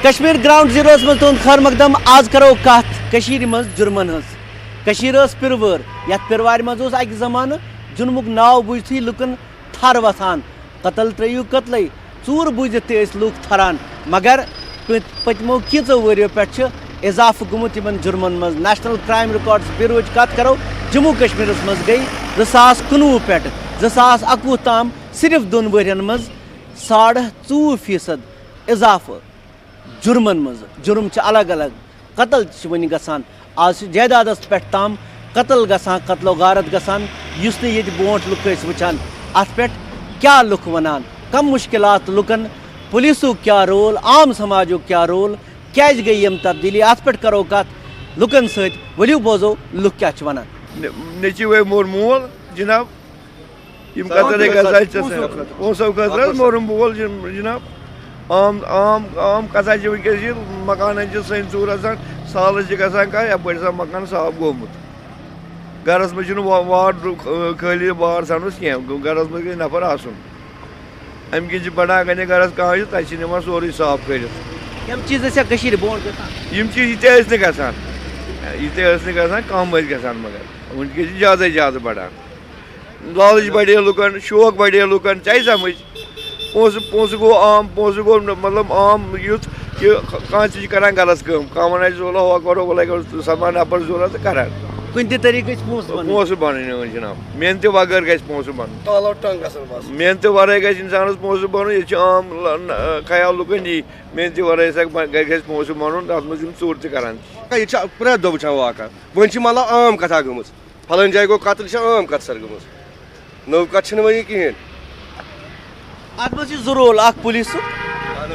Kashmir ground زیروس مز تہد خیر مقدم آز کرو کت مز جرمن ہز پروور یت پروار مز اکہ زمانہ جرمک ناو بوجھتھی لکن تھر وتھان قتل ترٛٲیِو قتلے ژوٗر بوٗزِتھ تہِ ٲسۍ لُکھ تھران مگر پٔتمو کینٛژو ؤرِیو پٮ۪ٹھ چھُ اضافہٕ گوٚمُت یِمن جُرمن منٛز نیشنل کرٛایم رِکاڈس بیوٗروٕچ کتھ کرو جموں کشمیرس منٛز گٔے 2019 پٮ۪ٹھ 2021 تام صرف 2 ؤرین منٛز 4.5% اضافہٕ جُرمن منٛز جُرم چھِ الگ الگ قتل چھِ وۄنۍ گژھان آز چھِ جائیدادس پٮ۪ٹھ تام قتل گژھان قتل و غارت گژھان یُس نہٕ ییٚتہِ برونٛٹھ لُکھ ٲسۍ وٕچھان اتھ پٮ۪ٹھ کیا لُکھ ونان کم مشکلات لُکن پولیسُک کیا رول عام سماجُک کیا رول کیازِ گٔے یِم تبدیٖلی اتھ پٮ۪ٹھ کرو کتھ لُکن سۭتۍ ؤلِو بوزو لُکھ کیاہ چھِ ونان نیٚچِو مور مول جناب یِم قتل پونٛسو خٲطرٕ حظ مورُم مول جناب عام کتھا چھِ وٕنکیٚس یہِ مکانن چھِ سٲنۍ ژوٗر آسان سالس چھِ گژھان کانٛہہ یپٲرۍ آسان مکان صاف گوٚمُت گرس منٛز چھُنہٕ وار خٲلی وار ژھانڈنس کینٛہہ گرس منٛز گژھِ نفر آسُن امہِ کِنۍ چھِ بڑان گۄڈنیٚتھ گرس کانٛہہ یہِ تتہِ چھِ نِوان سورُے صاف کٔرِتھ یِم چیٖز ٲسیا کٔشیٖرِ برونٛٹھ گژھان یِم چیٖز ییٖتیٛاہ ٲسۍ نہٕ گژھان ییٖتیٛاہ ٲسۍ نہٕ گژھان کم ٲسۍ گژھان مگر وٕنکیٚس چھِ زیادے زیادٕ بڑان لالچ بڑے لُکن شوق بڑے لُکن ژایہِ سمجھ پونٛسہٕ گوٚو عام پونٛسہٕ گوٚو مطلب عام یُتھ کہِ کانٛہہ تہِ چھِ کران غلط کٲم کانٛہہ ونان ولہ ہُہ کرو ولے سمان نفر ضروٗرت تہٕ کران کُنہِ تہِ طریٖقہٕ گژھِ پونٛسہٕ بنٕنۍ جناب محنتہِ وغٲر گژھِ پونٛسہٕ بنُن محنتہِ ورٲے گژھِ انسانس پونٛسہٕ بنُن ییٚتہِ چھُ عام خیال لُکن یی محنتہِ ورٲے گژھِ پونٛسہٕ بنُن تتھ منٛز یِم ژوٗر تہِ کران ییٚتہِ چھِ پرٛٮ۪تھ دۄہ وٕچھان واقعہ وۄنۍ چھِ مطلب عام کتھا گٔمٕژ پھلٲنۍ جایہِ گوٚو قتل چھِ عام کتھ سر گٔمٕژ نٔو کتھ چھِنہٕ وۄنۍ کِہینۍ اتھ منٛز چھِ زٕ رول اکھ پُلیٖسُک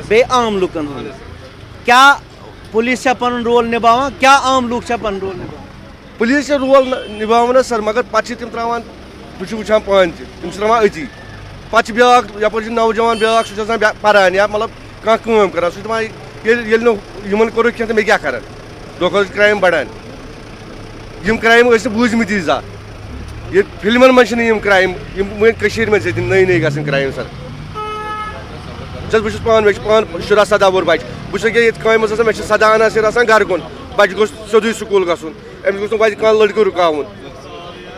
بیٚیہِ عام لُکن ہُنٛد کیاہ پُلیٖس چھا پنُن رول نِباوان کیاہ عام لُکھ چھا پنُن رول نِباوان پُلیٖس چھِ رول نِباوان حظ سر مگر پتہٕ چھِ تِم تراوان بہٕ چھُس وٕچھان پانہٕ تہِ تِم چھِ تراوان أتی پتہٕ چھِ بیٛاکھ یپٲرۍ چھُ نوجوان بیٛاکھ سُہ چھُ آسان پران یا مطلب کانٛہہ کٲم کران سُہ چھُ دپان ییٚلہِ نہٕ یِمن کوٚرُکھ کینٛہہ تہٕ مےٚ کیاہ کرن دۄہ کھۄتہٕ چھِ کرٛایم بڑان یِم کرٛایم ٲسۍ نہٕ بوٗزمٕتی زانٛہہ ییٚتہِ فِلمن منٛز چھِنہٕ یِم کرٛایم یِم وۄنۍ کٔشیٖرِ منٛز چھِ نٔے گژھان کرٛایم سر بہٕ چھُس پانہٕ مےٚ چھُ پانہٕ 16-17 وُہُر بچہِ بہٕ چھُس ییٚکیٛاہ ییٚتہِ کامہِ منٛز آسان مےٚ چھِ 17 عناصر آسان گرٕ کُن بچہِ گوٚژھ سیوٚدُے سکوٗل گژھُن أمِس گوٚژھ نہٕ وتہِ کانٛہہ لٔڑکہٕ رُکاوُن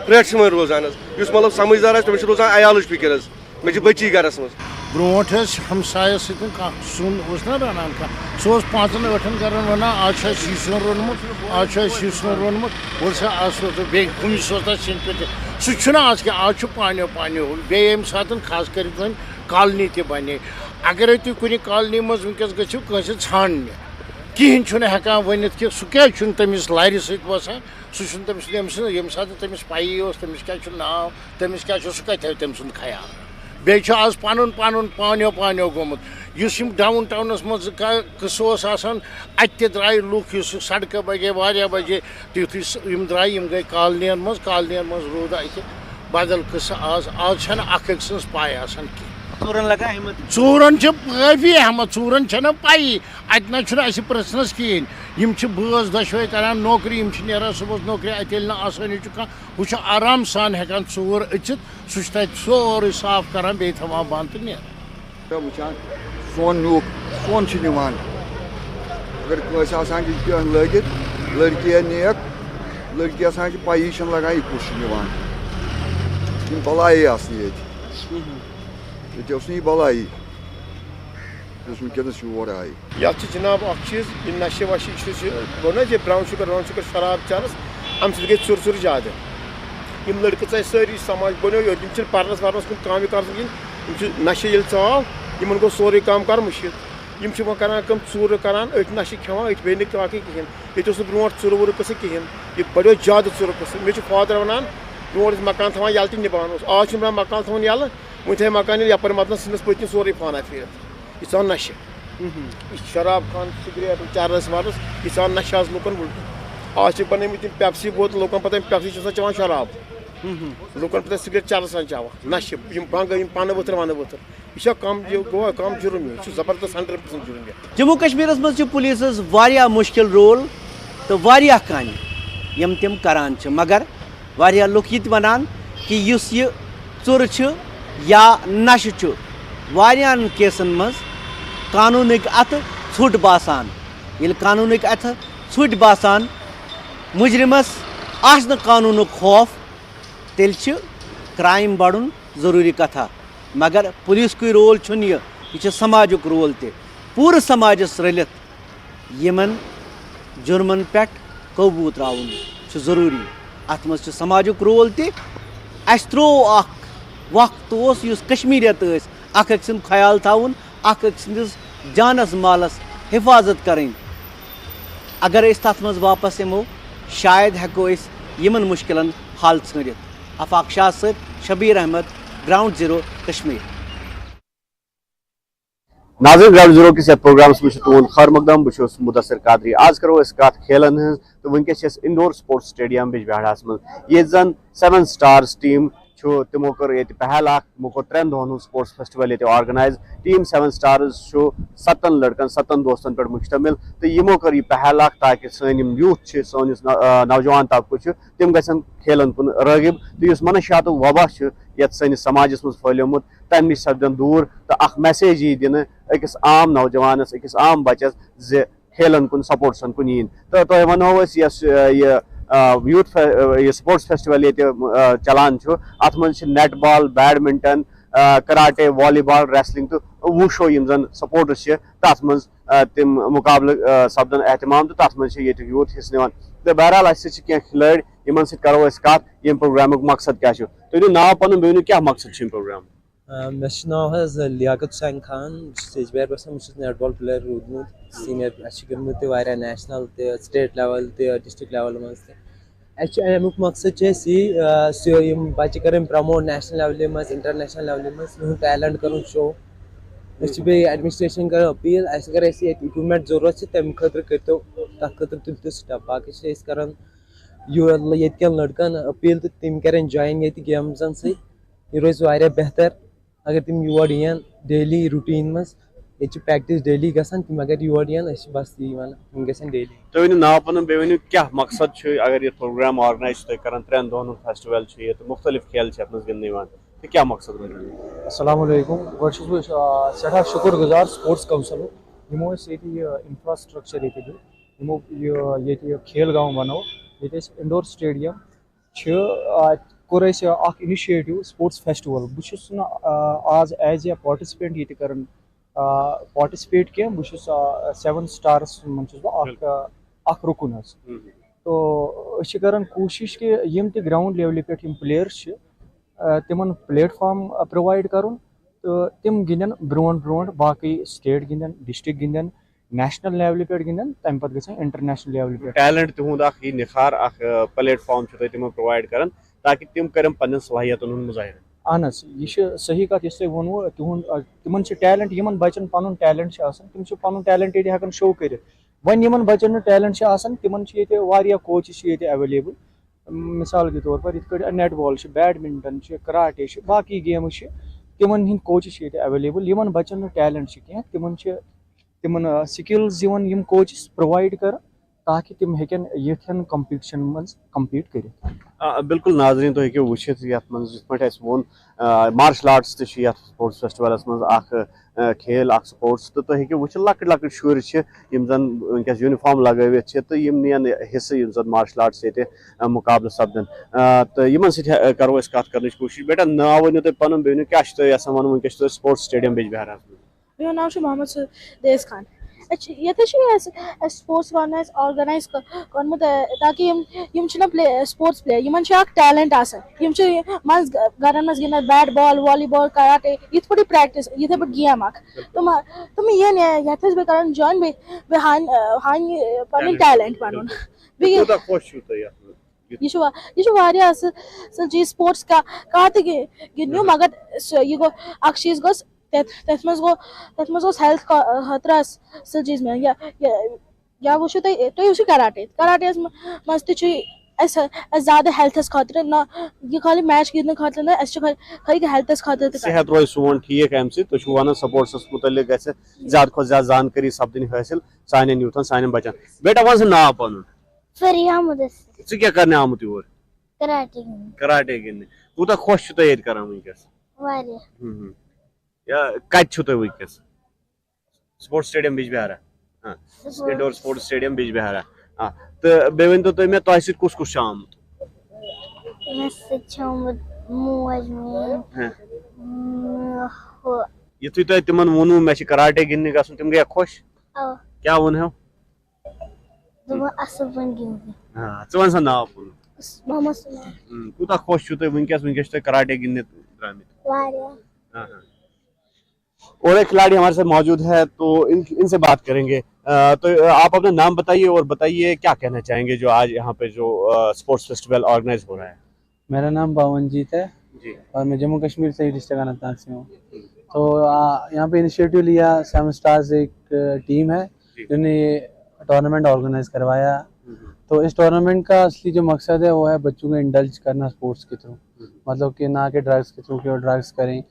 پرٛٮ۪ٹھ چھِ وۄنۍ روزان حظ یُس مطلب سمجھدار آسہِ تٔمِس چھِ روزان عیالٕچ فِکر حظ مےٚ چھِ بٔچی گرس منٛز برونٛٹھ ٲسۍ ہمسایس سۭتۍ کانٛہہ سیُن اوس نا رنان کانٛہہ سُہ اوس 5-8 گرن ونان آز چھُ اَسہِ یہِ سیُن روٚنمُت آز چھُ اَسہِ یہِ سیُن روٚنمُت وۄنۍ سا آز سوزو بیٚیہِ ہُمِس اوس تتھ سِنۍ پٮ۪ٹھ سُہ چھُنہٕ آز کینٛہہ آز چھُ پانیو ہُہ بیٚیہِ ییٚمہِ ساتہٕ خاص کٔرِتھ وۄنۍ کالنی تہِ بنے اگرے تُہۍ کُنہِ کالنی منٛز وٕنکیٚس گٔژھِو کٲنٛسہِ ژھانٛڈنہِ کِہینۍ چھُنہٕ ہٮ۪کان ؤنِتھ کہِ سُہ کیازِ چھُنہٕ تٔمِس لرِ سۭتۍ بسان سُہ چھُنہٕ تٔمِس ییٚمہِ ساتہٕ تٔمِس پَیی اوس تٔمِس کیاہ چھُ ناو تٔمِس کیاہ چھُ سُہ کتہِ تھاوِ تٔمۍ سُنٛد خیال بیٚیہِ چھُ آز پنُن پانیو گوٚمُت یُس یِم ڈاوُن ٹاونس منٛز قٕصہٕ اوس آسان اَتہِ تہِ درٛاے لُکھ یُس سڑکہٕ بجے واریاہ بجے تِتھُے یِم درٛاے یِم گٔے کالنِین منٛز روٗد اَتہِ بدل قٕصہٕ آز چھنہٕ اکھ أکۍ سٕنٛز پاے آسان کینٛہہ ژوٗرن لگان ہمت ژوٗرن چھِ کٲفی احمد ژوٗرن چھنہٕ پایی اتہِ نہ چھُنہٕ اَسہِ پرژھنس کِہینۍ یِم چھِ بٲژ دۄشوے کران نوکری یِم چھِ نیران صبحس نوکری اَتہِ ییٚلہِ نہٕ آسٲنی چھُ کانٛہہ ہُہ چھُ آرام سان ہٮ۪کان ژوٗر أژِتھ سُہ چھُ تتہِ سورُے صاف کران بیٚیہِ تھاوان بنٛد تہٕ نیران وٕچھان سون نیوٗک سون چھِ نِوان اگر کٲنٛسہِ آسان چھِ کینٛہہ لٲگِتھ لٔڑکی نیک لٔڑکی آسان چھِ پَیی چھَنہٕ لگان یہِ کُس چھُ نِوان یِم بَلایی آسنہٕ ییٚتہِ اوس نہٕ یہِ بَلایی یُس وٕنکیٚنَس یور آیہِ یَتھ چھِ جِناب اکھ چیٖز یہِ نشہٕ وشہٕ چھُ گوٚو نہ یہِ براوُن شُگر شراب چانَس اَمہِ سۭتۍ گٔے ژُر زیادٕ یِم لٔڑکہٕ ژاے سٲری سماج بنیو یوت یِم چھِنہٕ پرنس ورنس کُن کامہِ کران کِہینۍ یِم چھِ نشہٕ ییٚلہِ ژاو یِمن گوٚو سورُے کام کر مٔشیٖد یِم چھِ وۄنۍ کران کٲم ژوٗرٕ کران أتھۍ نشہٕ کھٮ۪وان أتھۍ بیٚیہِ نہٕ باقٕے کِہینۍ ییٚتہِ اوس نہٕ برونٛٹھ ژوٗرٕ ووٗرٕ قٕصہٕ کِہینۍ ییٚتہِ بڑیو زیادٕ ژوٗرٕ قٕصہٕ مےٚ چھُ فادر ونان برونٛٹھ ٲسۍ مکان تھاوان یَلہٕ تہِ نِباوان اوس آز چھُنہٕ بنان مکان تھاوان یَلہٕ وۄنۍ تھایہِ مکان ییٚلہِ یپٲرۍ مطلب سِنس پٔتۍ کِنۍ سورُے پانہ پھیٖرِتھ یہِ ژاو نشہٕ یہِ چھُ شراب خان سِگریٹ چرس ورس یہِ ژاو نشہٕ آز لُکن وُلٹہٕ آز چھِ بنٲومٕتۍ یِم پیپسی بوتل لُکن پتہٕ پیپسی چھِ آسان چٮ۪وان شراب لُکن پتہٕ سِگریٹ چرس آسان چٮ۪وان نشہٕ یِم بنٛگہٕ یِم پنہٕ ؤتھٕر ونہٕ ؤتھٕر یہِ چھا کم گوٚوا کم جُرم یہِ چھُ زبردست 100% جُرم یہِ جموں کشمیرس منٛز چھُ پُلیٖسس واریاہ مُشکِل رول تہٕ واریاہ کامہِ یِم تِم کران چھِ مگر واریاہ لُکھ یہِ تہِ ونان کہِ یُس یہِ ژوٚر چھُ یا نشہٕ چھُ واریاہن کیسن منٛز قانوٗنٕکۍ اتھٕ ژھوٚٹ باسان ییٚلہِ قانوٗنٕکۍ اَتھٕ ژھوٚٹۍ باسان مُجرِمَس آسہِ نہٕ قانوٗنُک خوف تیٚلہِ چھِ کرٛایِم بَڑُن ضروٗری کَتھا مگر پُلیٖسکُے رول چھُنہٕ یہِ چھِ سماجُک رول تہِ پوٗرٕ سماجَس رٔلِتھ یِمَن جُرمَن پٮ۪ٹھ قوبوٗ ترٛاوُن چھُ ضروٗری اَتھ منٛز چھُ سماجُک رول تہِ اَسہِ ترٛوو اَکھ وقت اوس یُس کشمیٖریت ٲسۍ اَکھ أکۍ سُنٛد خیال تھاوُن اَکھ أکۍ سٕنٛدِس جانَس مالَس حِفاظت کَرٕنۍ اگر أسۍ تَتھ منٛز واپس یِمو شاید ہٮ۪کو أسۍ یِمن مُشکِلن حل ژھٲنڈِتھ افاق شاہ سۭتۍ شبیٖر احمد گراؤنڈ زیٖرو کشمیٖر ناظرین گراؤنڈ زیٖرو کِس یتھ پروگرامس منٛز چھُ تُہُنٛد خٲر مقدم بہٕ چھُس مُدثر قادری آز کرو أسۍ کتھ کھیلن ہٕنٛز تہٕ وٕنکیٚس چھِ أسۍ انڈور سپورٹس سٹیڈیم بجبہاراہس منٛز ییٚتہِ زن 7 سٹارز ٹیٖم چھُ تِمو کوٚر ییٚتہِ پہل اکھ تِمو کوٚر 3 دۄہن ہُنٛد سپورٹس فیسٹول ییٚتہِ آرگنایز ٹیٖم 7 سٹارز چھُ 7 لڑکن 7 دوستن پٮ۪ٹھ مُشتمل تہٕ یِمو کٔر یہِ پہل اکھ تاکہِ سٲنۍ یِم یوٗتھ چھِ سون یُس نوجوان طبقہٕ چھُ تِم گژھن کھیلن کُن رٲغب تہٕ یُس منشیاتُک وبا چھُ یتھ سٲنِس سماجس منٛز پھہلیومُت تمہِ نِش سپدن دوٗر تہٕ اکھ میسیج یی دِنہٕ أکِس عام نوجوانس أکِس عام بچس زِ کھیلن کُن سپورٹسن کُن یِن تہٕ تۄہہِ ونہو أسۍ یۄس یہِ یوٗتھ یہِ سپورٹس فیسٹول ییٚتہِ چلان چھُ اتھ منٛز چھِ نیٹ بال بیڈمنٹن کراٹے والی بال ریسلنگ تہٕ وُشو یِم زن سپورٹس چھِ تتھ منٛز تِم مُقابلہٕ سپدن احتمام تہٕ تتھ منٛز چھِ ییٚتیُک یوٗتھ حصہٕ نِوان تہٕ بہرحال اسہِ سۭتۍ چھِ کینٛہہ کھلٲڑۍ یِمن سۭتۍ کرو أسۍ کتھ ییٚمہِ پروگرامُک مقصد کیاہ چھُ تُہۍ ؤنِو ناو پنُن بیٚیہِ ؤنِو کیاہ مقصد چھُ ییٚمہِ پروگرام مےٚ چھُ ناو حظ لیاقت حُسین خان بہٕ چھُس یجبیارِ بسان بہٕ چھُس نیٹ بال پٕلیر روٗدمُت سیٖنیر اَسہِ چھِ گِنٛدمُت تہِ واریاہ نیشنل تہِ سٹیٹ لیول تہِ ڈسٹرک لیول منٛز تہِ اَسہِ چھُ امیُک مقصد چھُ اَسہِ یی یِم بچہِ کَرٕنۍ پرٛموٹ نیشنل لیولہِ منٛز انٹرنیشنل لیولہِ منٛز یِہُنٛد ٹیلنٹ کَرُن شو أسۍ چھِ بیٚیہِ ایڈمنسٹریشن کران أپیٖل اَسہِ اگر اَسہِ ییٚتہِ اِکوپمنٹ ضروٗرت چھِ تَمہِ خٲطرٕ کٔرۍتو تَتھ خٲطرٕ تُلۍتو سٹیپ باقٕے چھِ أسۍ کران ییٚتہِ کٮ۪ن لڑکن أپیٖل تہٕ تِم کرن جویِن ییٚتہِ گیمزن سۭتۍ یہِ روزِ واریاہ بہتر اگر تِم یور یِن ڈیلی روٗٹیٖن منٛز ییٚتہِ چھِ پریکٹِس ڈیلی گژھان تِم اگر یور یِن أسۍ چھِ بس تی ونان تِم گژھن ڈیلی تُہۍ ؤنِو ناو پنُن بیٚیہِ ؤنِو کیاہ مقصد چھُ اگر یہِ پروگرام آرگنایز چھِ تُہۍ کران 3 دۄہن ہُنٛد فیسٹول چھُ ییٚتہِ مُختٔلِف کھیل چھِ یتھ منٛز گِنٛدنہٕ یِوان تہٕ کیاہ مقصد روٗد السلام علیکم گۄڈٕ چھُس بہٕ سٮ۪ٹھاہ شُکُر گُزار سپورٹس کونسلُک یِمو أسۍ ییٚتہِ یہِ انفراسٹرکچر ییٚتہِ دیُت یِمو ییٚتہِ یہِ کھیل گام بنوو ییٚتہِ أسۍ انڈور سٹیڈیم چھِ کوٚر اَسہِ اکھ اِنِشیٹِو سپورٹس فیسٹول بہٕ چھُس نہٕ آز ایز اے پاٹِسِپینٹ ییٚتہِ کران پاٹِسِپیٹ کینٛہہ بہٕ چھُس 7 سٹارس منٛز چھُس بہٕ اکھ رُکُن حظ تو أسۍ چھِ کران کوٗشِش کہِ یِم تہِ گراوُنٛڈ لیولہِ پٮ۪ٹھ یِم پٕلیٲرٕس چھِ تِمن پلیٹ فارم پرووایڈ کرُن تہٕ تِم گِنٛدن برونٛٹھ برونٛٹھ باقٕے سٹیٹ گِنٛدن ڈسٹرک گِنٛدن نیشنل لیولہِ پٮ۪ٹھ گِنٛدن تمہِ پتہٕ گژھن انٹرنیشنل لیولہِ پٮ۪ٹھ ٹیلنٹ تِہُنٛد اکھ یی نِکھار اکھ پلیٹ فارم چھُ تُہۍ تِمن پرووایڈ کران تاکہِ تِم کرن پننٮ۪ن صلٲحیتن ہُنٛد مُظٲہرٕ اہن حظ یہِ چھُ صحیح کتھ یُس تۄہہِ ووٚنوُ تِہُنٛد تِمن چھُ ٹیلنٹ یِمن بچن پنُن ٹیلنٹ چھُ آسان تِم چھِ پنُن ٹیلنٹ ییٚتہِ ہٮ۪کان شو کٔرِتھ وۄنۍ یِمن بچن نہٕ ٹیلنٹ چھُ آسان تِمن چھِ ییٚتہِ واریاہ کوچِز چھِ ییٚتہِ ایویلیبٕل مِثال کے طور پر یِتھ کٲٹھۍ نیٹ بال چھِ بیڈمِنٹن چھِ کراٹے چھِ باقٕے گیمٕز چھِ تِمن ہٕنٛدۍ کوچِز چھِ ییٚتہِ ایویلیبٕل یِمن بچن نہٕ ٹیلنٹ چھِ کینٛہہ تِمن چھِ تِمن سِکلز یِوان یِم کوچِز پرووایڈ کران تاکہِ تِم ہیٚکن یِتھٮ۪ن کمپِٹشن منٛز کمپیٖٹ کٔرِتھ بالکل ناظریٖن تُہۍ ہیٚکِو وٕچھِتھ یتھ منٛز یِتھ پٲٹھۍ اَسہِ ووٚن مارشل آرٹس تہِ چھُ یتھ سپورٹس فیسٹولس منٛز اکھ کھیل اکھ سپورٹس تہٕ تُہۍ ہیٚکِو وٕچھِتھ لۄکٕٹۍ لۄکٕٹۍ شُرۍ چھِ یِم زن وٕنکیٚس یوٗنِفارم لگٲوِتھ چھِ تہٕ یِم نِین حِصہٕ یِم زن مارشل آرٹس ییٚتہِ مُقابلہٕ سپدن تہٕ یِمن سۭتۍ کرو أسۍ کتھ کرنٕچ کوٗشش بیٹا ناو ؤنِو تُہۍ پنُن بیٚیہِ ؤنِو کیاہ چھُ تُہۍ یژھان ونُن وٕنکیٚس چھُ تُہۍ سپورٹس سٹیڈیم بجبہاراہس منٛز میون ناو چھُ محمد سُدیس خان ییٚتہِ چھُ اَسہِ سپورٹس آرگنایز کوٚرمُت تاکہِ یِم چھِنہ سپورٹس پٕلیر یِمن چھُ اکھ ٹیلنٹ آسان یِم چھِ منٛز گرن منٛز گِنٛدان بیٹ بال والی بال کراٹے یِتھ پٲٹھۍ پریکٹِس یِتھٕے پٲٹھۍ گیم اکھ تِم یِن یتھ ٲسۍ بیٚیہِ کران جویِن بیٚیہِ ہاونہِ پنُن ٹیلنٹ پنُن یہِ چھُ واریاہ اصٕل چیٖز سپورٹس کانٛہہ تہِ گِنٛدِو مگر یہِ گوٚو اکھ چیٖز گوٚژھ تتھ منٛز گوٚژھ ہیلتھ خٲطرٕ اصٕل چیٖز مِلُن یا وٕچھِو تُہۍ وٕچھِو کراٹے منٛز تہِ چھُ اَسہِ زیادٕ ہیلتھس خٲطرٕ نہ یہِ خٲلی میچ گِنٛدنہٕ خٲطرٕ نہٕ اَسہِ چھُ خٲلی ہیلتھس خٲطرٕ تہِ صحت روزِ سون ٹھیٖک امہِ سۭتۍ تُہۍ چھِو ونان سپورٹسس مُتعلق گژھِ زیادٕ کھۄتہٕ زیادٕ زانکٲری سپدٕنۍ حٲصِل سانٮ۪ن یوٗتھن سانٮ۪ن بچن بیٹا ون سا ناو پنُن ژٕ کیٛاہ کرنہِ آمُت یور کراٹے گِنٛدنہِ کوٗتاہ خۄش چھُو تۄہہِ ییٚتہِ کران وٕنکیٚس کتہِ چھُو تُہۍ وٕنکیٚس sports stadium Bijbehara indoor sports stadium Bijbehara تو بیٚیہِ ؤنۍتو تُہۍ مےٚ تۄہہِ سۭتۍ کُس کُس چھُ آمُت؟ مےٚ سۭتۍ چھِ آمُت موج میٛٲنۍ ہُہ یُتھُے تۄہہِ تِمن ووٚنوُ مےٚ چھِ کراٹے گِنٛدنہِ گژھُن تِم گٔیا خۄش؟ اَوا کیٛاہ ووٚنہو؟ دوٚپُن اَصٕل پٲٹھۍ گِنٛدِ ژٕ وَن سا ناو پوٗرٕ محمد سُلیمان کوٗتاہ خۄش چھُو تُہۍ وٕنکٮ۪س چھُ تۄہہِ کراٹے گِنٛدنہِ درٛامٕتۍ؟ واریاہ اور ایک کھلاڑی ہمارے ساتھ موجود ہے تو ان سے بات کریں گے تو آپ اپنا نام بتائیے اور بتائیے کیا کہنا چاہیں گے جو آج یہاں پہ جو اسپورٹس فیسٹیول آرگنائز ہو رہا ہے؟ میرا نام باونجیت ہے جی اور میں جموں کشمیر سے ڈسٹرکٹ اننت ناگ سے ہوں. تو یہاں پہ انیشیٹو لیا 7 اسٹارز ایک ٹیم ہے جنہوں نے یہ ٹورنامنٹ آرگنائز کروایا. تو اس ٹورنامنٹ کا اصلی جو مقصد ہے وہ ہے بچوں کو انڈلج کرنا اسپورٹس کے تھرو, مطلب کہ نہ کہ ڈرگس کے تھرو کہ وہ ڈرگس کریں.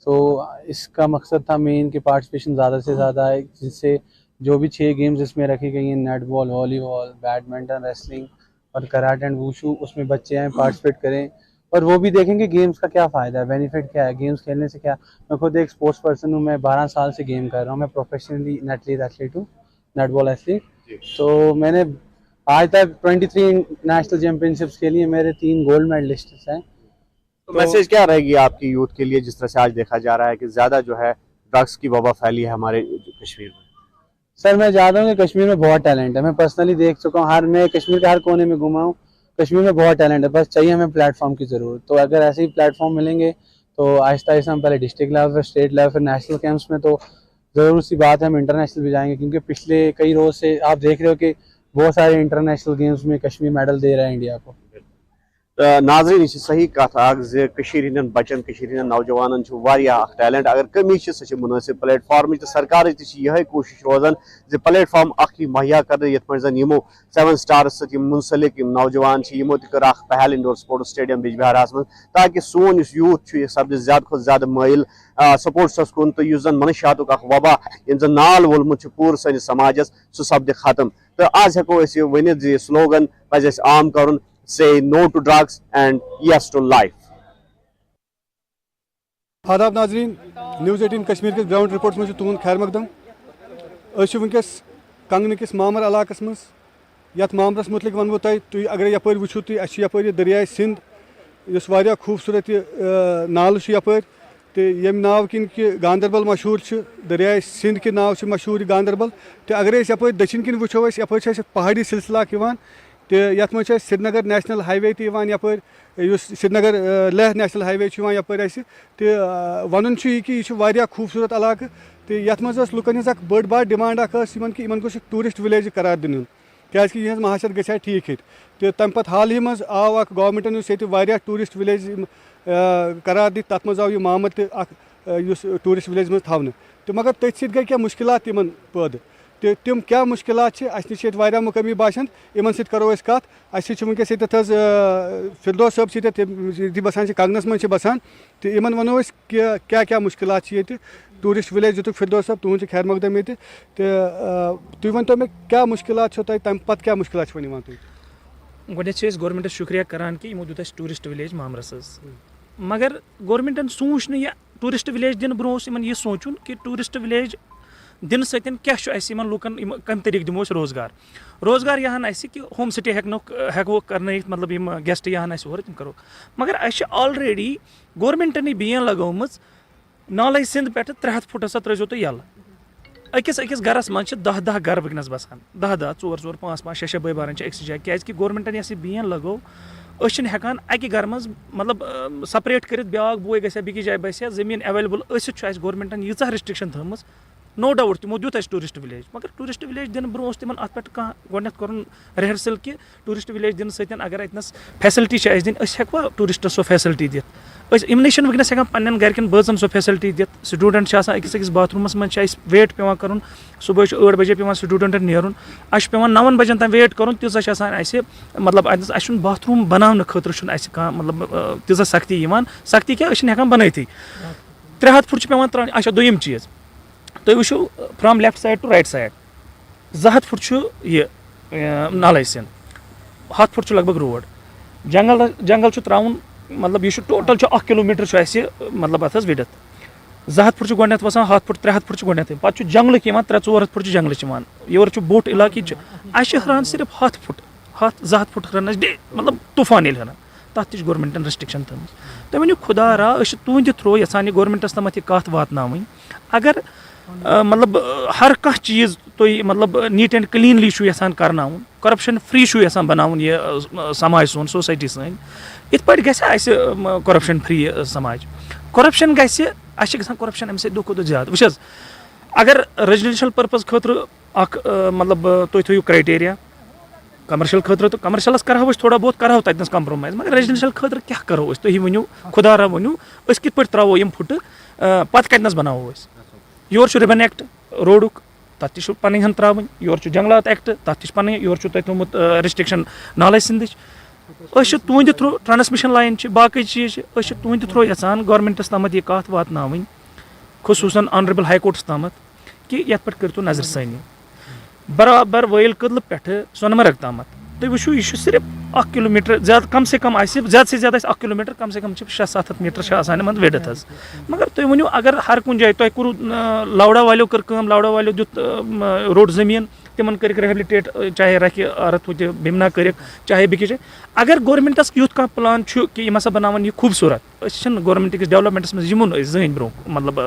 تو اس کا مقصد تھا مین کہ پارٹیسپیشن زیادہ سے زیادہ ہے, جس سے جو بھی 6 گیمز اس میں رکھی گئی ہیں, نیٹ بال, والی بال, بیڈمنٹن, ریسلنگ اور کراٹے اینڈ ووشو, اس میں بچے آئیں پارٹیسپیٹ کریں اور وہ بھی دیکھیں کہ گیمز کا کیا فائدہ ہے, بینیفٹ کیا ہے گیمز کھیلنے سے. کیا میں خود ایک اسپورٹس پرسن ہوں, میں 12 سال سے گیم کر رہا ہوں, میں پروفیشنلی ایتھلیٹ ہوں, نیٹ بال ایتھلیٹ. تو میں نے آج تک 23 نیشنل چیمپئن شپس کے لیے میرے 3 گولڈ میڈلسٹس ہیں. تو میسج کیا رہے گی آپ کی یوتھ کے لیے, جس طرح سے آج دیکھا جا رہا ہے کہ زیادہ جو ہے ڈرگس کی وبا پھیلی ہے ہمارے کشمیر میں؟ سر میں چاہتا ہوں کہ کشمیر میں بہت ٹیلنٹ ہے, میں پرسنلی دیکھ چکا ہوں, میں کشمیر کے ہر کونے میں گھوما ہوں, کشمیر میں بہت ٹیلنٹ ہے, بس چاہیے ہمیں پلیٹ فارم کی ضرورت. تو اگر ایسے ہی پلیٹ فارم ملیں گے تو آہستہ آہستہ ہم پہلے ڈسٹرکٹ لیول پہ, اسٹیٹ لیول پہ, نیشنل کیمپس میں, تو ضرور سی بات ہے ہم انٹرنیشنل بھی جائیں گے, کیونکہ پچھلے کئی روز سے آپ دیکھ رہے ہو کہ بہت سارے انٹرنیشنل گیمز میں کشمیر میڈل دے رہا ہے انڈیا کو. ناظرین یہ صحیح کت اخ زن بچن ہند نوجوانن ٹیلنٹ, اگر کمی سہ مناسب پلیٹ فارمچ تو سرکار یہ کوشش روزان زِ پلیٹ فارم اخ مہیا کرنے یت پہ زن 7 سٹارس ست منسلک نوجوان یمو تہ کر پہل انڈور سپورٹس اسٹیڈیم بیج بہارس من, تاکہ سون یوتھ یہ سپد زیادہ کھت زیادہ مائل سپورٹسس کن, تو اس زن منشیات وبا یم زن نال وولمت پور سنس سماجس سہ سپد ختم. تو آج ہیکو اس ورنت زِ سلوگن پز اس عام کرن, say no to drugs and yes to life. آداب ناظرین, نیوز 18 کشمیر کس گراؤنڈ رپورٹس میں تہد خیر مقدم. ونکس کنگنہ کس مامر علاقس مز, یت مامرس متعلق ونو تھی اگر یپر وچو تھی اس یپر دریائے سندھ اس واریاہ خوبصورت نال یپر, تو یم ناو کن کہ گاندربل مشہور دریائے سندھ کے ناو مشہور گاندربل. تو اگر یپر دچن کن وچو یپر پہاڑی سلسلہ تو یت مجھ سرینگر نیشنل ہائی وے تپر, سرینگر لیہ نیشنل ہائی وے یپر تو ون یہ کہ یہ خوبصورت علاقہ. تو یت مز لکن ہز بڑ بار ڈمانڈ کہ ان گوس ٹورسٹ ولیج قرار دن, کیازکہ یہ معاشر گھا ٹھیک تو تمہ پتہ حال ہی مز آو گورنمنٹن یہ ٹورسٹ ولیج قرار دت, تر مز آو یہ مامر تہ ٹورسٹ ولیج مز تھونہ. تو مگر تھی سی گئی کیا مشکلات تمن پید, تو تم کیا مشکلات اس نش مقامی باشند ان ست کرو کت. اس ونکس حظ فردوس صٲب سی بسان کنگنس من بسان, تو ان ونو کہ کیا مشکلات یہ ٹورسٹ ولیج دتک فردوس صٲب تہد خیر مقدم یہ, تو تھی ورنو مے کیا مشکلات تہ تمہ پتہ کیا مشکلات ون تھی؟ گۄڈنیٚتھ گورمنٹس شکریہ کران کہ یمو دیُت اسہِ ٹوٗرِسٹ ولیج مامرس حظ, مگر گورمنٹن سوٗنٛچ نہٕ یہِ ٹوٗرِسٹ ولیج دِنہٕ برونٛہہ اوس یِمن یہِ سونٛچُن کہ ٹوٗرِسٹ ولیج دِنہٕ سۭتۍ کیاہ چھُ اَسہِ یِمن لُکن کمہِ طریٖقہٕ دِمو أسۍ روزگار یِہن اَسہِ کہ ہوم سٹے ہٮ۪کو کرنٲیِتھ, مطلب یِم گیسٹ یِہن اَسہِ اورٕ تِم کرو. مگر اَسہِ چھِ آلریڈی گورمنٹن یہِ بین لگٲومٕژ نالے سِنٛد پٮ۪ٹھٕ 300 فُٹ ہسا ترٲیزیو تُہۍ یَلہٕ. أکِس گرس منٛز چھِ 10 گرٕ وٕنکیٚنس بسان, 10 4 5 6 بٲے بارٕنۍ چھِ أکسٕے جایہِ, کیازِ کہ گورمنٹن یۄس یہِ بین لگٲو أسۍ چھِنہٕ ہٮ۪کان اَکہِ گرٕ منٛز مطلب سپریٹ کٔرِتھ بیٛاکھ بوے گژھِ ہا بیٚکِس جایہِ بسہِ ہا, زٔمیٖن ایویلیبل ٲسِتھ چھُ اَسہِ گورمنٹن ییٖژاہ رِسٹرکشن تھٲومٕژ. نو ڈاوُٹ تِمو دیُت اَسہِ ٹوٗرِسٹ ولیج, مگر ٹوٗرِسٹ ولیج دِنہٕ برونٛہہ اوس تِمن اَتھ پٮ۪ٹھ کانٛہہ گۄڈنیٚتھ کَرُن رِہرسل کہ ٹوٗرِسٹ ولیج دِنہٕ سۭتۍ اگر اَتنَس فیسلٹی چھِ اَسہِ دِنۍ أسۍ ہٮ۪کوا ٹوٗرِسٹس سۄ فیسلٹی دِتھ. أسۍ یِمنٕے چھِنہٕ وٕنکیٚنس ہٮ۪کان پننٮ۪ن گرِکٮ۪ن بٲژن سۄ فیسلٹی دِتھ. سٹوٗڈنٛٹ چھِ آسان أکِس باتھروٗمس منٛز چھِ اَسہِ ویٹ پیٚوان کَرُن, صُبحٲے چھُ 8 بجے پیٚوان سٹوٗڈنٛٹن نیرُن, اَسہِ چھُ پیٚوان 9 بجن تام ویٹ کَرُن. تیٖژاہ چھِ آسان اَسہِ مطلب اَتنَس اَسہِ چھُنہٕ باتھروٗم بناونہٕ خٲطرٕ چھُنہٕ اَسہِ کانٛہہ مطلب تیٖژاہ سختی یِوان. سختی کیٛاہ, أسۍ چھِنہٕ ہٮ۪کان بنٲیتھٕے. 300 فُٹ چھِ پیٚوان ترٛاوٕنۍ. اچھا دوٚیِم چیٖز, تُہۍ وٕچھِو from left side to right side 200 foot چھُ یہِ نالے سِنٛد, 100 فُٹ چھُ لگ بگ روڈ, جنگل چھُ ترٛاوُن, مطلب یہِ چھُ ٹوٹل چھُ 1 کِلوٗمیٖٹر چھُ اَسہِ مطلب اَتھ حظ وِڈٕتھ. 200 فٹ گۄڈنٮ۪تھ وسان 100 فٹ 300 فٹ گۄڈنٮ۪تھٕے پَتہٕ چھُ جنگلٕکۍ یِوان 300-400 فٹ جنگلٕچ یِوان یورٕ چھُ بوٚڑ علاقہٕ یہِ چھُ اَسہِ چھِ ہُران صرف 100 فٹ 100-200 فٹ ہُران اَسہِ مطلب طوٗفان ییٚلہِ ہُران تَتھ تہِ چھِ گورمٮ۪نٛٹَن رٮ۪سٹرٛکشَن تھٲومٕژ تُہۍ ؤنِو خۄدا را أسۍ چھِ تُہنٛدِ تھرٛوٗ یَژھان یہِ گورمٮ۪نٛٹَس تامَتھ یہِ کَتھ واتناوٕنۍ اگر مطلب ہر کانٛہہ چیٖز تُہۍ مطلب نیٖٹ اینٛڈ کٕلیٖنلی چھُو یَژھان کَرناوُن کۄرَپشَن فرٛی چھُو یَژھان بَناوُن یہِ سماج سون سوسایٹی سٲنۍ یِتھ پٲٹھۍ گژھِ اَسہِ کۄرَپشَن فرٛی سماج کۄرَپشَن گژھِ اَسہِ چھِ گژھان کۄرَپشَن اَمہِ سۭتۍ دۄہ کھۄتہٕ دۄہ زیادٕ وٕچھ حظ اگر ریزِڈٮ۪نشَل پٔرپَز خٲطرٕ اَکھ مطلب تُہۍ تھٲیِو کرٛایٹیریا کَمَرشَل خٲطرٕ تہٕ کَمَرشَلَس کَرہو أسۍ تھوڑا بہت کَرہو تَتہِ نَس کَمپرٛومایز مگر ریزِڈٮ۪نشَل خٲطرٕ کیٛاہ کَرو أسۍ تُہۍ ؤنِو خۄدا را ؤنِو أسۍ کِتھ پٲٹھۍ ترٛاوو یِم پھٕٹہٕ پَتہٕ کَتہِ نَس بَناوو أسۍ یورٕ چھُ رِبَن ایٚکٹ روڈُک تَتھ تہِ چھُ پَنٕنۍ ہن ترٛاوٕنۍ یورٕ چھُ جنٛگلات ایٚکٹ تَتھ تہِ چھِ پَنٕنۍ یورٕ چھُ تۄہہِ تھوٚمُت رِسٹرٛکشَن نالے سِنٛدٕچ أسۍ چھِ تُہنٛدِ تھرٛوٗ ٹرٛانَسمِشَن لایِن چھِ باقٕے چیٖز چھِ أسۍ چھِ تُہنٛدِ تھرٛوٗ یَژھان گورمٮ۪نٛٹَس تامَتھ یہِ کَتھ واتناوٕنۍ خصوٗصاً آنریبٕل ہاے کورٹَس تامَتھ کہِ یَتھ پٮ۪ٹھ کٔرۍتو نظر ثٲنی برابر وٲیِل کٔدلہٕ پٮ۪ٹھٕ سۄنہٕ مرگ تامَتھ تُہۍ وٕچھِو یہِ چھُ صرف 1 کِلوٗمیٖٹر زیادٕ کم سے کم آسہِ زیادٕ سے زیادٕ آسہِ 1 کِلوٗمیٖٹر کم سے کم چھِ 600-700 میٖٹر چھِ آسان یِمن وِڈٕتھ حظ مگر تُہۍ ؤنِو اگر ہر کُنہِ جایہِ تۄہہِ کوٚروٕ لوڑا والیو کٔر کٲم لوڑا والیو دیُت روٚٹ زٔمیٖن تِمن کٔرِکھ رِہیبلِٹیٹ چاہے رکھِ رتھ ہوتہِ بِمنا کٔرِکھ چاہے بیٚکِس جایہِ اگر گورمٮ۪نٛٹَس یُتھ کانٛہہ پٕلان چھُ کہِ یِم ہسا بَناوَن یہِ خوٗبصوٗرت أسۍ چھِنہٕ گورمٮ۪نٛٹٕکِس ڈیولپمنٹَس منٛز یِمُن أسۍ زٕہٕنۍ برونٛہہ مطلب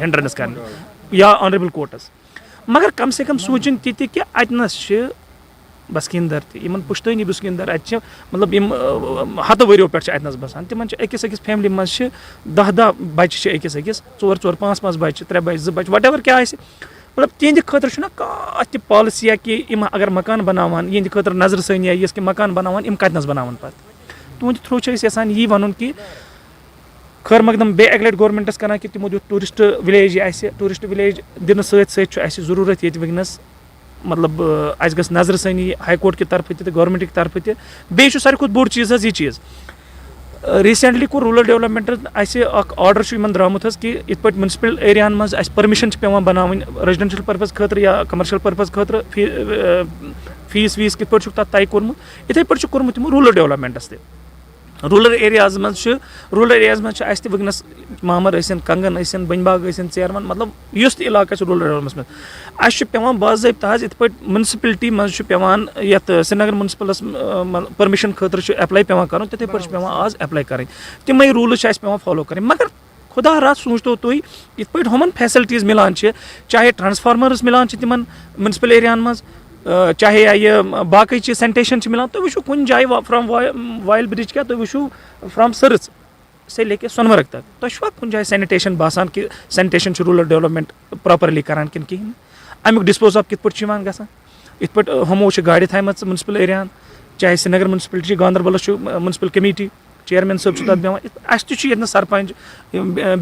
ہِنڈرنس کَرنہِ یا آنریبٕل کورٹَس مگر کم سے کم سونٛچِنۍ تہِ تہِ کہِ اَتہِ نَس چھِ بسکیٖندَر تہِ یِمن پُشتٲنی بسکیٖندَر اَتہِ چھِ مطلب یِم ہَتہٕ ؤرِیو پٮ۪ٹھ چھِ اَتہِ نَس بَسان تِمن چھِ أکِس فیملی منٛز چھِ 10 بَچہِ چھِ أکِس 4 5 بَچہِ 3 بَچہِ 2 بَچہِ وٹ ایور کیٛاہ آسہِ مطلب تِہنٛدِ خٲطرٕ چھُنہ کانٛہہ تہِ پالسی کہِ یِم اگر مکان بَناوان یِہنٛدِ خٲطرٕ نظر ثٲنی یِژھ کہِ مکان بَناوان یِم کَتہِ نَس بَناوان پَتہٕ تُہنٛدِ تھرٛوٗ چھِ أسۍ یَژھان یی وَنُن کہِ خٲر مقدم بیٚیہِ اَکہِ لَٹہِ گورمٮ۪نٛٹَس کَران کہِ تِمو دیُت ٹوٗرِسٹ وِلیج یہِ اَسہِ ٹوٗرِسٹ وِلیج دِنہٕ سۭتۍ سۭتۍ چھُ اَسہِ ضروٗرت ییٚتہِ وٕنکٮ۪نَس مطلب اَسہِ گٔژھ نظر ثٲنی ہاے کورٹ کہِ طرفہٕ تہِ تہٕ گورمٮ۪نٛٹٕکۍ طرفہٕ تہِ بیٚیہِ چھُ ساروی کھۄتہٕ بوٚڑ چیٖز حظ یہِ چیٖز ریٖسٮ۪نٛٹلی کوٚر روٗرَل ڈیولپمنٛٹَن اَسہِ اَکھ آرڈَر چھُ یِمَن درٛامُت حظ کہِ یِتھ پٲٹھۍ مُنسِپل ایریاہَن منٛز اَسہِ پٔرمِشَن چھِ پٮ۪وان بَناوٕنۍ ریزِڈٮ۪نشَل پٔرپَز خٲطرٕ یا کَمَرشَل پٔرپَز خٲطرٕ فیٖس ویٖس کِتھ پٲٹھۍ چھُکھ تَتھ طے کوٚرمُت یِتھَے پٲٹھۍ چھُ کوٚرمُت تِمو روٗرَل ڈیولپمنٛٹَس تہِ روٗرَل ایریاز منٛز چھِ اَسہِ تہِ وٕنکٮ۪نَس مامر ٲسِن کنگن ٲسِن بٔنۍ باغ ٲسِن ژیروَن مطلب یُس تہِ علاقہٕ آسہِ روٗرَل ڈیولپمنٹَس منٛز اَسہِ چھُ پیٚوان باضٲبطہٕ حظ یِتھ پٲٹھۍ مُنسِپلٹی منٛز چھُ پیٚوان یَتھ سرینگر مُنسِپلَس پٔرمِشن خٲطرٕ چھُ ایپلاے پیٚوان کَرُن تِتھَے پٲٹھۍ چھُ پیٚوان آز ایپلاے کَرٕنۍ تِمے روٗلٕز چھِ اَسہِ پیٚوان فالو کَرٕنۍ مگر خۄدا را سوٗنٛچتو تُہۍ یِتھ پٲٹھۍ ہُمَن فیسَلٹیٖز مِلان چھِ چاہے ٹرٛانسفارمٲرٕز مِلان چھِ تِمن مُنسِپل ایریاہَن منٛز چاہے یہِ باقٕے چیٖز سینٹیشَن چھِ مِلان تُہۍ وٕچھِو کُنہِ جایہِ فرٛام وایل برٛج کیٛاہ تُہۍ وٕچھِو فرٛام سٔرٕژ سے لے کے سۄنہٕ مرگ تک تۄہہِ چھُوا کُنہِ جایہِ سینِٹیشَن باسان کہِ سینِٹیشَن چھُ روٗرَل ڈیولپمنٹ پراپرلی کران کِنہٕ کِہیٖنۍ اَمیُک ڈِسپوز آف کِتھ پٲٹھۍ چھُ یِوان گژھان یِتھ پٲٹھۍ ہُمو چھِ گاڑِ تھایمَژٕ مُنسِپل ایریاہَن چاہے سرینگر مُنسپلٹی چھِ گاندربَلَس چھُ مُنسِپل کمیٖٹی چیرمین صٲب چھُ تَتھ بیٚہوان اَسہِ تہِ چھُ ییٚتہِ نَس سرپنچ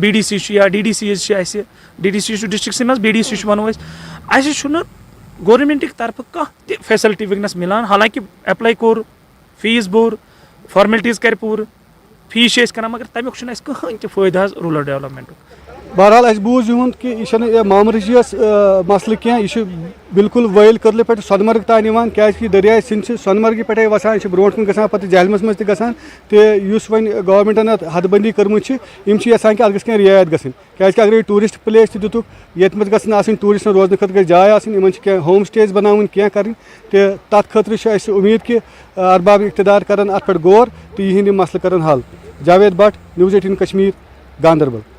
بی ڈی سی چھُ یا ڈی ڈی سیٖز چھِ اَسہِ ڈی ڈی سی چھُ ڈِسٹرکسٕے منٛز بی ڈی سی چھُ وَنو أسۍ اَسہِ چھُنہٕ گورمٮ۪نٛٹٕکۍ طرفہٕ کانٛہہ تہِ فیسَلٹی وٕنکٮ۪نَس مِلان حالانکہِ ایپلاے کوٚر فیٖس بوٚر فارمیلٹیٖز کَرِ پوٗرٕ فیٖس چھِ أسۍ کَران مگر تَمیُک چھُنہٕ اَسہِ کٕہٕنۍ تہِ فٲیدٕ حظ روٗرَل ڈیولپمنٹُک بہرحال اَسہِ بوٗز یِہُنٛد کہِ یہِ چھَنہٕ معامرٕچ یۄس مَسلہٕ کینٛہہ یہِ چھُ بِلکُل وٲیِل کٔدلہٕ پٮ۪ٹھ سۄنہٕ مرگ تانۍ یِوان کیٛازِکہِ دٔریاے سِنٛد چھِ سۄنہٕ مرگہِ پٮ۪ٹھَے وَسان یہِ چھِ برونٛٹھ کُن گژھان پَتہٕ جہلمَس منٛز تہِ گژھان تہٕ یُس وۄنۍ گورمٮ۪نٛٹَن اَتھ حد بٔنٛدی کٔرمٕژ چھِ یِم چھِ یَژھان کہِ اَتھ گٔژھ کینٛہہ رِعایت گژھٕنۍ کیٛازِکہِ اگرے ٹوٗرِسٹ پٕلیس تہِ دِتُکھ ییٚتہِ منٛز گژھن آسٕنۍ ٹوٗرِسٹَن روزنہٕ خٲطرٕ گژھِ جاے آسٕنۍ یِمَن چھِ کینٛہہ ہوم سِٹیز بَناوٕنۍ کینٛہہ کَرٕنۍ تہٕ تَتھ خٲطرٕ چھِ اَسہِ اُمید کہِ اَرباب اِقتِدار کَرَن اَتھ پٮ۪ٹھ غور تہٕ یِہِنٛدۍ یِم مَسلہٕ کَرَن حل جاوید بٹ نِوٕز 18 کشمیٖر گاندربل